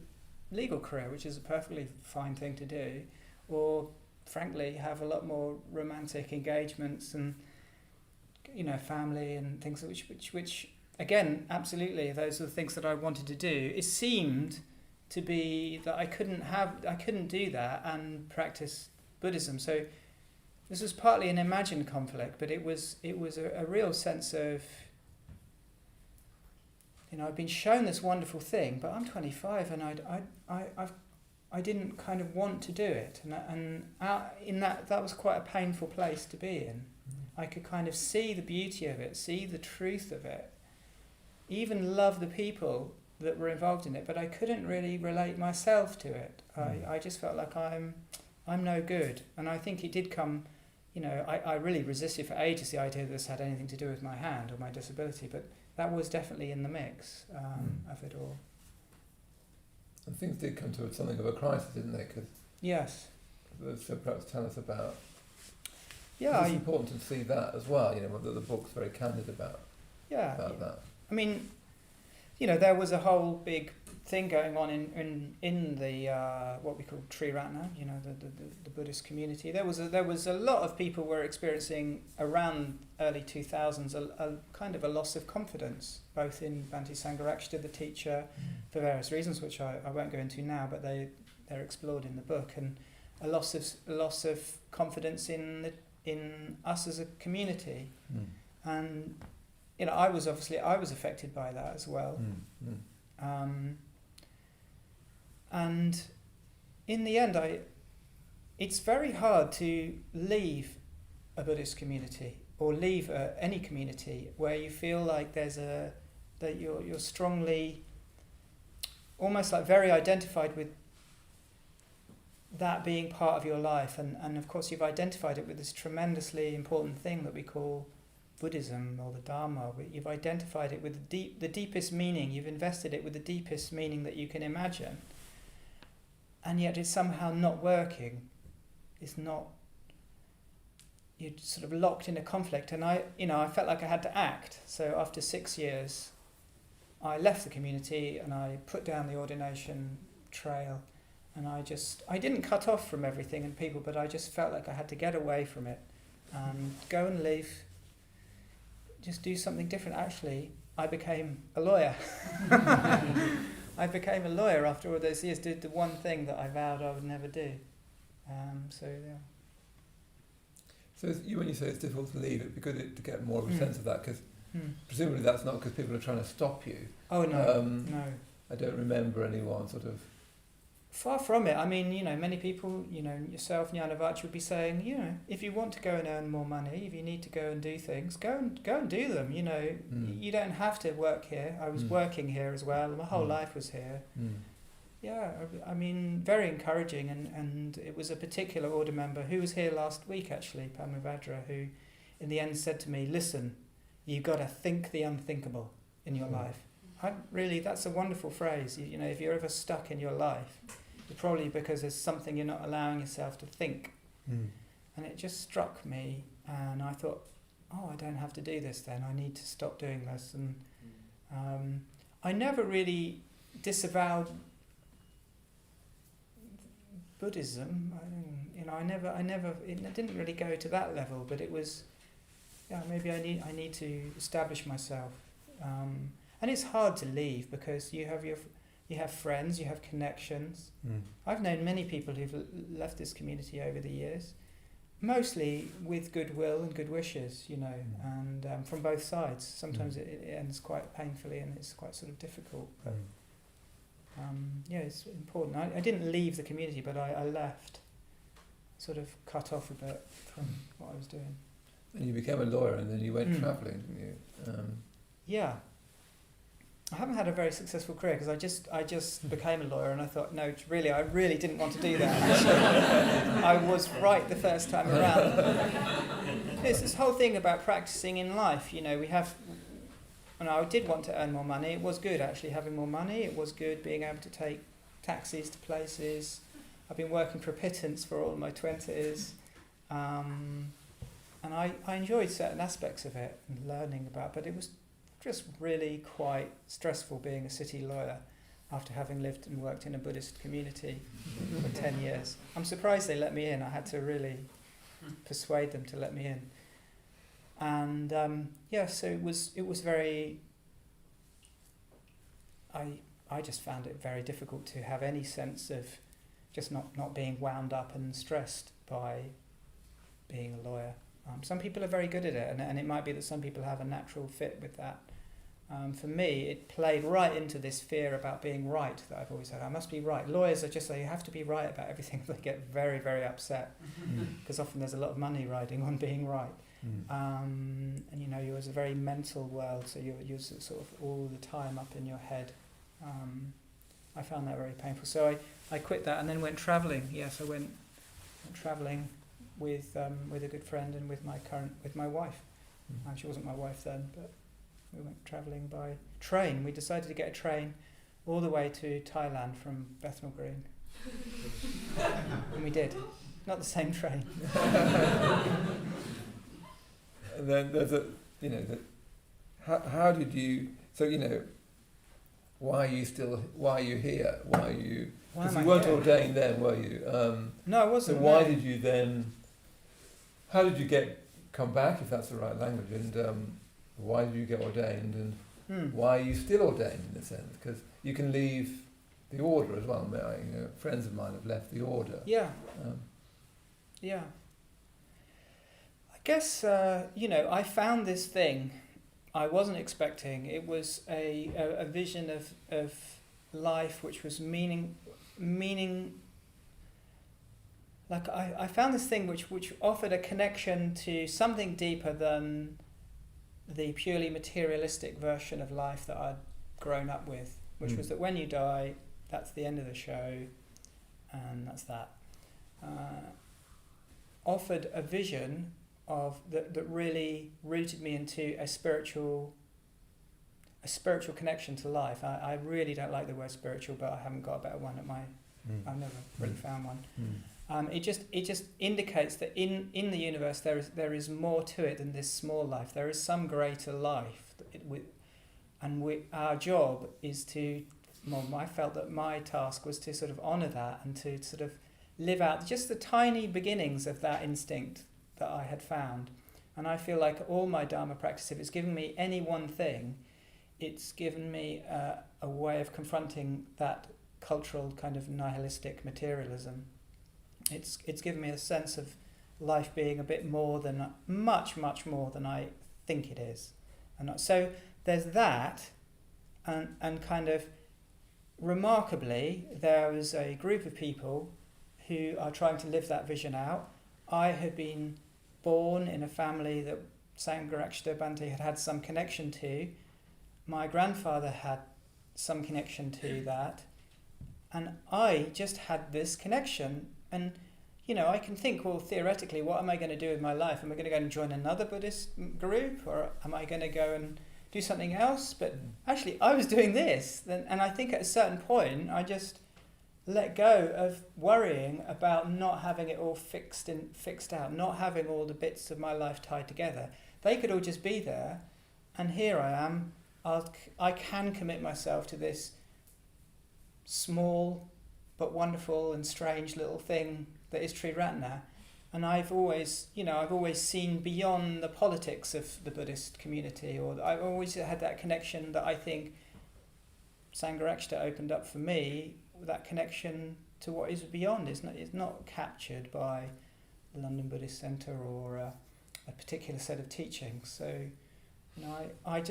legal career, which is a perfectly fine thing to do, or frankly have a lot more romantic engagements and family and things which again, absolutely, those are the things that I wanted to do. It seemed to be that I couldn't do that and practice Buddhism. So this was partly an imagined conflict, but it was a real sense of, I've been shown this wonderful thing, but I'm 25 and I didn't kind of want to do it, and in that was quite a painful place to be in. I could kind of see the beauty of it, see the truth of it, even love the people that were involved in it, but I couldn't really relate myself to it. I just felt like I'm no good, and I think it did come. I really resisted for ages the idea that this had anything to do with my hand or my disability, but that was definitely in the mix of it all. And things did come to something of a crisis, didn't they? Yes. So perhaps tell us about. Yeah, it's important to see that as well. The book's very candid about. Yeah. About that. I mean, there was a whole big thing going on in the what we call Triratna, the Buddhist community. There was a lot of people were experiencing around early 2000s a kind of a loss of confidence, both in Bhante Sangharakshita, the teacher, for various reasons which I won't go into now, but they're explored in the book, and a loss of confidence in us as a community, and I was affected by that as well. And in the end, it's very hard to leave a Buddhist community or leave any community where you feel like that you're strongly, almost like very identified with that being part of your life, and of course you've identified it with this tremendously important thing that we call Buddhism or the Dharma. You've identified it with the deepest meaning. You've invested it with the deepest meaning that you can imagine, and yet it's somehow not working. It's not. You're sort of locked in a conflict, and I felt like I had to act. So after 6 years, I left the community and I put down the ordination trail, and I didn't cut off from everything and people, but I just felt like I had to get away from it and go and live. Just do something different. Actually, I became a lawyer. I became a lawyer after all those years, did the one thing that I vowed I would never do. So when you say it's difficult to leave, it'd be good to get more of a sense of that, because Presumably that's not because people are trying to stop you. Oh no, no. I don't remember anyone sort of... Far from it. I mean, many people, yourself, Jnanavach, would be saying, if you want to go and earn more money, if you need to go and do things, go and do them. You don't have to work here. I was working here as well. My whole life was here. Yeah, I mean, very encouraging. And it was a particular order member who was here last week, actually, Padmavajra, who in the end said to me, listen, you've got to think the unthinkable in your life. That's a wonderful phrase. If you're ever stuck in your life, it's probably because there's something you're not allowing yourself to think. And it just struck me, and I thought, I don't have to do this then. I need to stop doing this. And I never really disavowed Buddhism. It didn't really go to that level, but it was, maybe I need to establish myself. And it's hard to leave because you have friends, you have connections. I've known many people who've left this community over the years, mostly with goodwill and good wishes, and from both sides. Sometimes it ends quite painfully and it's quite sort of difficult. But it's important. I didn't leave the community, but I left, sort of cut off a bit from what I was doing. And you became a lawyer, and then you went travelling, didn't you? Yeah. I haven't had a very successful career because I just became a lawyer, and I thought, no, really, I really didn't want to do that. I was right the first time around. It's this whole thing about practicing in life. I did want to earn more money. It was good actually having more money. It was good being able to take taxis to places. I've been working for a pittance for all of my 20s. And I enjoyed certain aspects of it and learning about, but it was just really quite stressful being a city lawyer after having lived and worked in a Buddhist community for 10 years. I'm surprised they let me in. I had to really persuade them to let me in. And so it was very... I just found it very difficult to have any sense of just not being wound up and stressed by being a lawyer. Some people are very good at it, and it might be that some people have a natural fit with that. For me, it played right into this fear about being right that I've always had. I must be right. Lawyers are just like, you have to be right about everything. They get very, very upset because often there's a lot of money riding on being right. And it was a very mental world, so you're sort of all the time up in your head. I found that very painful. So I quit that and then went travelling. Yes, I went travelling with a good friend and with my wife. She wasn't my wife then, but we went travelling by train. We decided to get a train all the way to Thailand from Bethnal Green. And we did. Not the same train. And then there's how did you, why are you here? Because you weren't ordained then, were you? No, I wasn't. So why did you then, how did you come back, if that's the right language, and why did you get ordained, and why are you still ordained in a sense? Because you can leave the order as well. Friends of mine have left the order. Yeah. Yeah. I guess, I found this thing I wasn't expecting. It was a vision of life which was meaning. Like I found this thing which offered a connection to something deeper than the purely materialistic version of life that I'd grown up with, which was that when you die, that's the end of the show, and that's that. Offered a vision of that really rooted me into a spiritual connection to life. I really don't like the word spiritual, but I haven't got a better one at my. I've never really found one. It just indicates that in the universe there is more to it than this small life. There is some greater life, our job is to. Well, I felt that my task was to sort of honour that and to sort of live out just the tiny beginnings of that instinct that I had found. And I feel like all my Dharma practice, if it's given me any one thing, it's given me a way of confronting that cultural kind of nihilistic materialism. It's given me a sense of life being a bit more than, much more than I think it is. And so there's that, and kind of remarkably, there was a group of people who are trying to live that vision out. I had been born in a family that Maitreyabandhu had had some connection to. My grandfather had some connection to that. And I just had this connection. And, I can think, well, theoretically, what am I going to do with my life? Am I going to go and join another Buddhist group? Or am I going to go and do something else? But actually, I was doing this. And I think at a certain point, I just let go of worrying about not having it all fixed out, not having all the bits of my life tied together. They could all just be there. And here I am. I can commit myself to this small but wonderful and strange little thing that is Triratna. And I've always seen beyond the politics of the Buddhist community, or I've always had that connection that I think Sangharakshita opened up for me, that connection to what is beyond. It's not captured by the London Buddhist Centre or a particular set of teachings. So,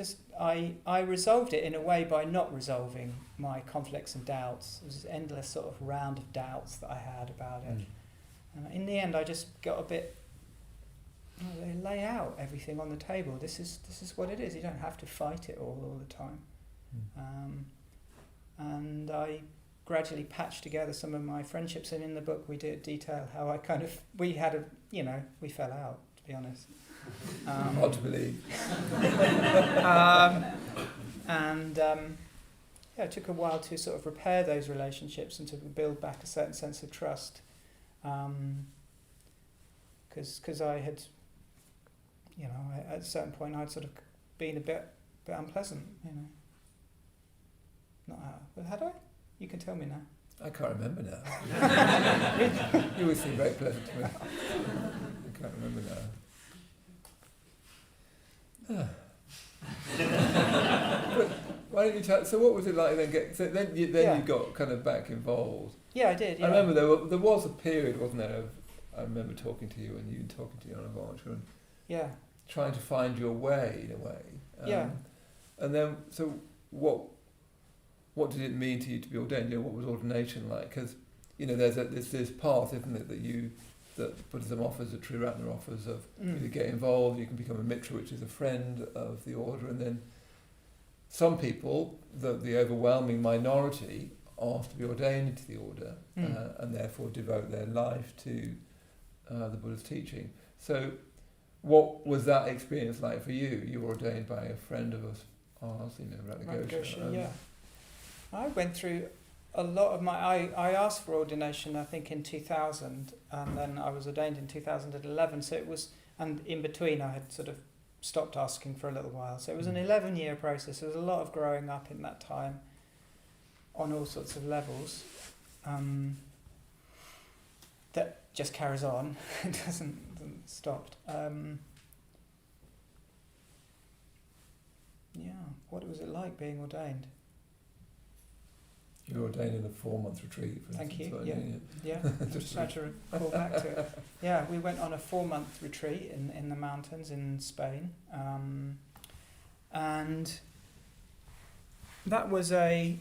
I resolved it in a way by not resolving my conflicts and doubts. It was this endless sort of round of doubts that I had about it. And in the end, I just got a bit. They lay out everything on the table. This is what it is. You don't have to fight it all the time. And I gradually patched together some of my friendships, and in the book we detail how we fell out, to be honest. Hard to believe. It took a while to sort of repair those relationships and to build back a certain sense of trust. Because I had, at a certain point I'd sort of been a bit unpleasant, Not how, had I? You can tell me now. I can't remember now. You always seem very pleasant to me. I can't remember now. But why don't you tell? So what was it like then? Then you got kind of back involved. Yeah, I did. Yeah. I remember there was a period, wasn't there? I remember talking to you and you talking to Yana Varcher and trying to find your way in a way. And then, so what did it mean to you to be ordained? What was ordination like? Because there's this path, isn't it, that Buddhism offers, that Triratna offers, of you get involved, you can become a mitra, which is a friend of the order, and then some people, the overwhelming minority, asked to be ordained into the order and therefore devote their life to the Buddha's teaching. So what was that experience like for you? You were ordained by a friend of ours, Ratnagosha. I went through a lot of I asked for ordination, I think, in 2000, and then I was ordained in 2011, so it was, and in between I had sort of stopped asking for a little while. So it was an 11-year process. There was a lot of growing up in that time on all sorts of levels that just carries on. It doesn't stop. What was it like being ordained? You were ordained in a 4-month retreat. Thank you. Just trying to recall back to it. Yeah, we went on a 4-month retreat in the mountains in Spain, and that was I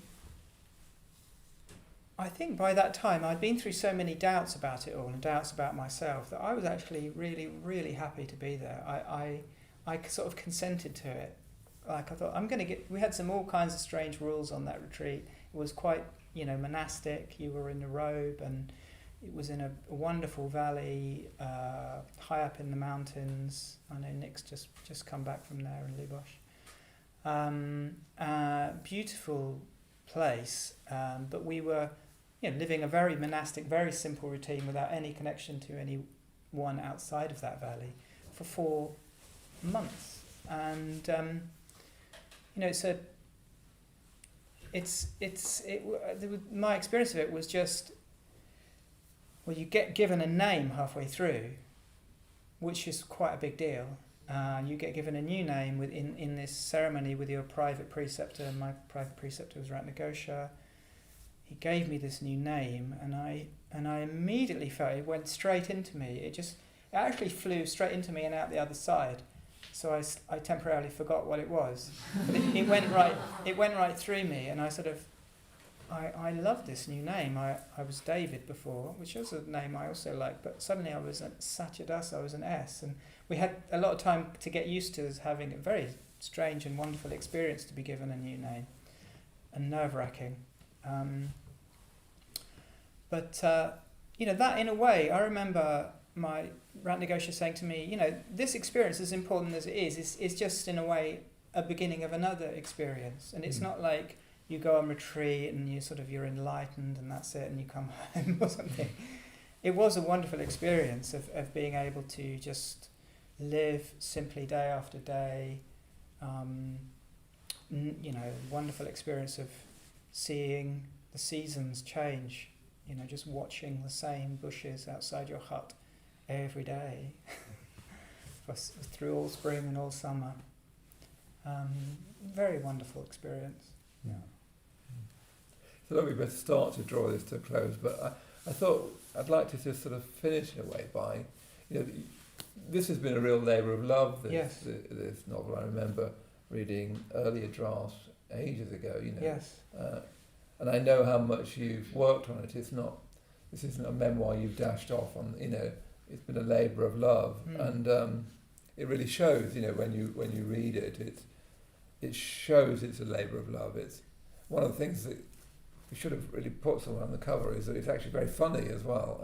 think by that time I'd been through so many doubts about it all and doubts about myself that I was actually really, really happy to be there. I sort of consented to it. Like, I thought, we had all kinds of strange rules on that retreat. It was quite, monastic. You were in a robe, and it was in a wonderful valley, high up in the mountains. I know Nick's just come back from there in Lubbosch. Beautiful place, but we were, living a very monastic, very simple routine without any connection to anyone outside of that valley for 4 months, and my experience of it was just, you get given a name halfway through, which is quite a big deal. You get given a new name in this ceremony with your private preceptor. My private preceptor was Ratnagosha. He gave me this new name, and I immediately felt it went straight into me. It actually flew straight into me and out the other side. so I temporarily forgot what it was. But it went right through me, and I sort of, I love this new name. I was David before, which was a name I also liked, but suddenly I was at Satyadasa, I was an S, and we had a lot of time to get used to as having a very strange and wonderful experience to be given a new name, and nerve-wracking. But that in a way, I remember my Ratnagosha saying to me, this experience, as important as it is just in a way a beginning of another experience, and it's not like you go on retreat and you're enlightened and that's it and you come home or something. It was a wonderful experience of being able to just live simply day after day. Wonderful experience of seeing the seasons change. Just watching the same bushes outside your hut every day through all spring and all summer. Very wonderful experience. Yeah. So that we better start to draw this to a close, but I thought I'd like to just sort of finish in a way by, this has been a real labour of love, this novel. I remember reading earlier drafts ages ago, Yes. And I know how much you've worked on it. This isn't a memoir you've dashed off on, it's been a labour of love, and it really shows, when you read it, it shows it's a labour of love. It's one of the things that we should have really put somewhere on the cover is that it's actually very funny as well.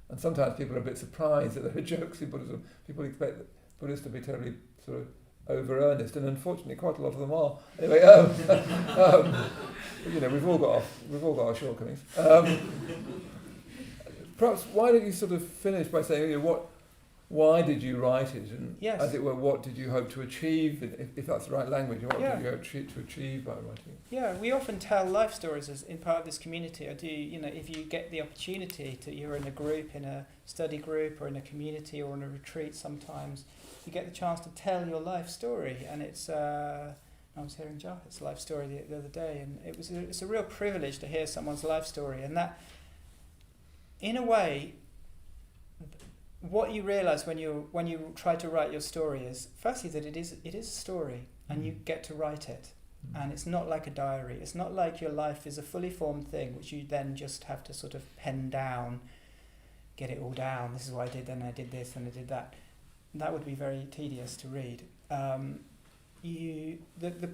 And sometimes people are a bit surprised that there are jokes in Buddhism. People expect Buddhists to be totally sort of over earnest, and unfortunately quite a lot of them are. Anyway, we've all got our shortcomings. Perhaps why don't you sort of finish by saying, why did you write it, and as it were, what did you hope to achieve, if that's the right language, what did you hope to achieve by writing it? Yeah, we often tell life stories as in part of this community. I do, if you get the opportunity you're in a group, in a study group, or in a community, or on a retreat sometimes, you get the chance to tell your life story, and it's, I was hearing Jarhead's life story the other day, and it's a real privilege to hear someone's life story, and that, in a way, what you realise when you try to write your story is, firstly, that it is a story, and you get to write it, and it's not like a diary. It's not like your life is a fully formed thing which you then just have to sort of pen down, get it all down. This is what I did, then I did this, and I did that. That would be very tedious to read. The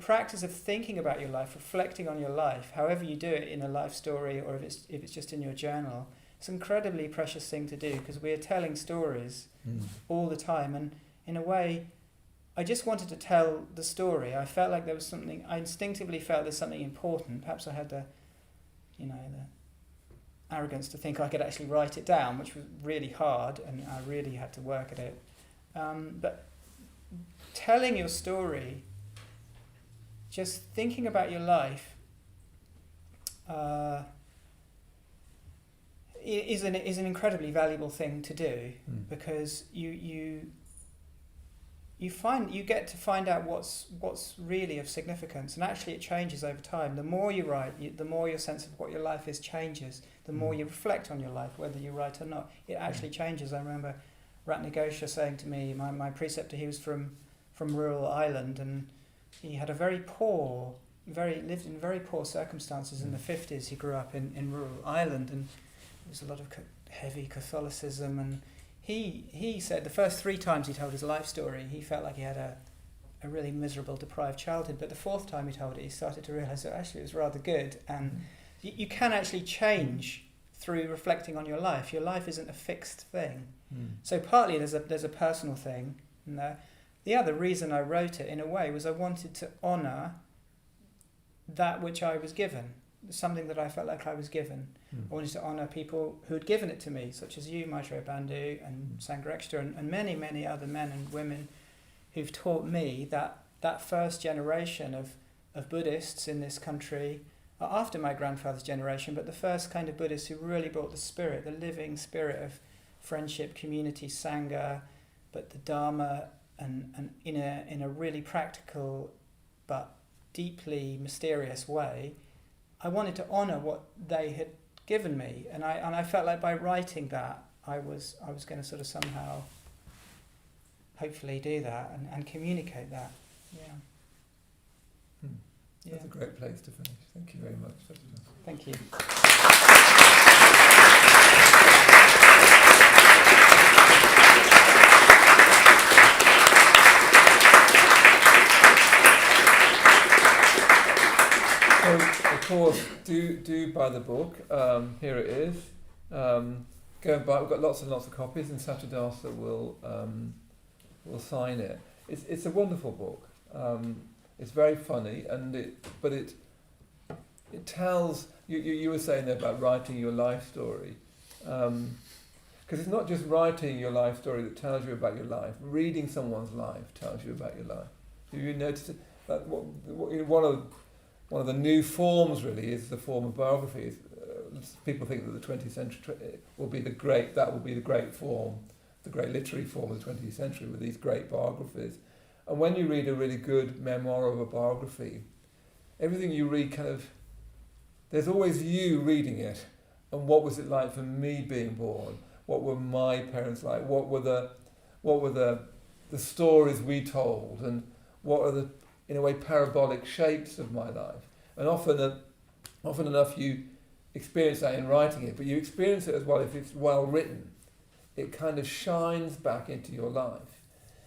practice of thinking about your life, reflecting on your life, however you do it in a life story or if it's just in your journal, it's an incredibly precious thing to do, because we are telling stories all the time, and in a way I just wanted to tell the story. I felt like there was something, I instinctively felt there's something important. Perhaps I had the arrogance to think I could actually write it down, which was really hard, and I really had to work at it. But telling your story, just thinking about your life, is an incredibly valuable thing to do, because you get to find out what's really of significance, and actually it changes over time. The more you write, the more your sense of what your life is changes. The more you reflect on your life, whether you write or not, it actually changes. I remember Ratnagosha saying to me, my preceptor, he was from rural Ireland, and he had lived in very poor circumstances in the 50s. He grew up in rural Ireland, and there was a lot of heavy Catholicism, and he said the first 3 times he told his life story, he felt like he had a really miserable, deprived childhood, but the 4th time he told it, he started to realise that actually it was rather good, and you can actually change through reflecting on your life. Your life isn't a fixed thing. So partly there's a personal thing, and the other reason I wrote it, in a way, was I wanted to honour that which I was given, something that I felt like I was given. I wanted to honour people who had given it to me, such as you, Maitreyabandhu, and Sangharekshta, and many, many other men and women who've taught me that first generation of Buddhists in this country, after my grandfather's generation, but the first kind of Buddhists who really brought the spirit, the living spirit of friendship, community, Sangha, but the Dharma, and in a really practical but deeply mysterious way. I wanted to honour what they had given me, and I felt like by writing that I was going to sort of somehow hopefully do that and communicate that. Yeah. Yeah. That's a great place to finish. Thank you very much. Thank you. So, of course, do buy the book. Here it is. Go and buy. We've got lots and lots of copies, and Satyadasa will sign it. It's a wonderful book. It's very funny, but it tells you were saying there about writing your life story, because it's not just writing your life story that tells you about your life. Reading someone's life tells you about your life. Do you notice that one of the new forms really is the form of biography. People think that the 20th century will be the great form, the great literary form of the 20th century with these great biographies. And when you read a really good memoir of a biography, everything you read there's always you reading it. And what was it like for me being born? What were my parents like? What were the stories we told? And what are the, in a way, parabolic shapes of my life? And often enough you experience that in writing it, but you experience it as well if it's well written. It kind of shines back into your life.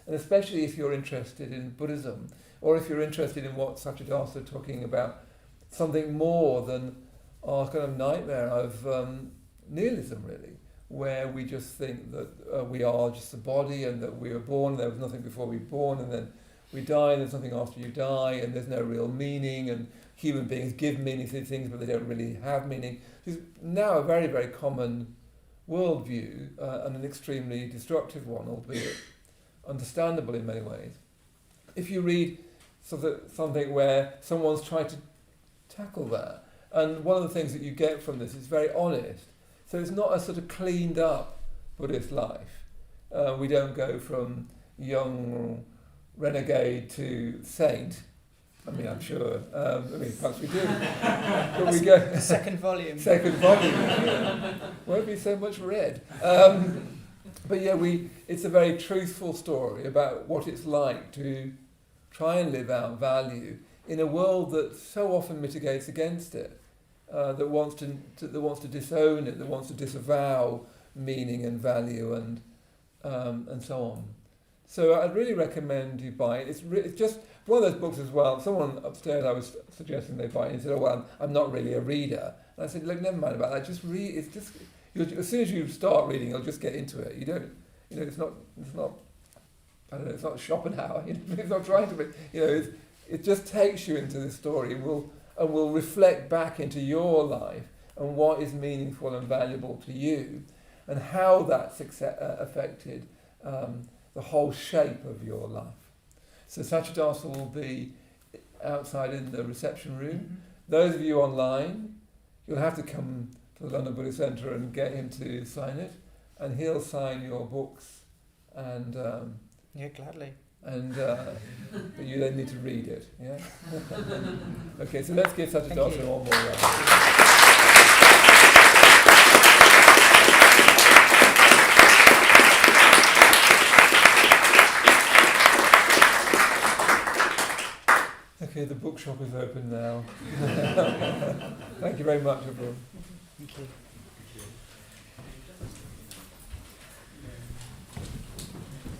And especially if you're interested in Buddhism, or if you're interested in what Satyadasa is talking about, something more than our kind of nightmare of nihilism, really, where we just think that we are just a body and that we were born, there was nothing before we were born, and then we die and there's nothing after you die, and there's no real meaning, and human beings give meaning to things but they don't really have meaning. It's now a very, very common worldview, and an extremely destructive one, albeit understandable in many ways. If you read something where someone's tried to tackle that, and one of the things that you get from this is very honest. So it's not a sort of cleaned up Buddhist life. We don't go from young renegade to saint. I mean, I'm sure. Perhaps we do. But we go second volume. Yeah. Won't be so much read. But yeah, it's a very truthful story about what it's like to try and live out value in a world that so often mitigates against it, that wants to disown it, that wants to disavow meaning and value and so on. So I'd really recommend you buy it. It's just one of those books as well. Someone upstairs, I was suggesting they buy it, and he said, "Oh well, I'm not really a reader." And I said, "Look, never mind about that. Just read. It's just as soon as you start reading, you'll just get into it. You don't, it's not. I don't know. It's not Schopenhauer. It's not trying to be. It just takes you into the story. Will reflect back into your life and what is meaningful and valuable to you, and how that's affected the whole shape of your life." So Satyadasa will be outside in the reception room. Mm-hmm. Those of you online, you'll have to come to the London Buddhist Centre and get him to sign it, and he'll sign your books. And yeah, gladly. And but you then need to read it. Yeah. Okay, so let's give Satyadasa one more round. Okay, the bookshop is open now. Thank you very much, everyone. Thank you.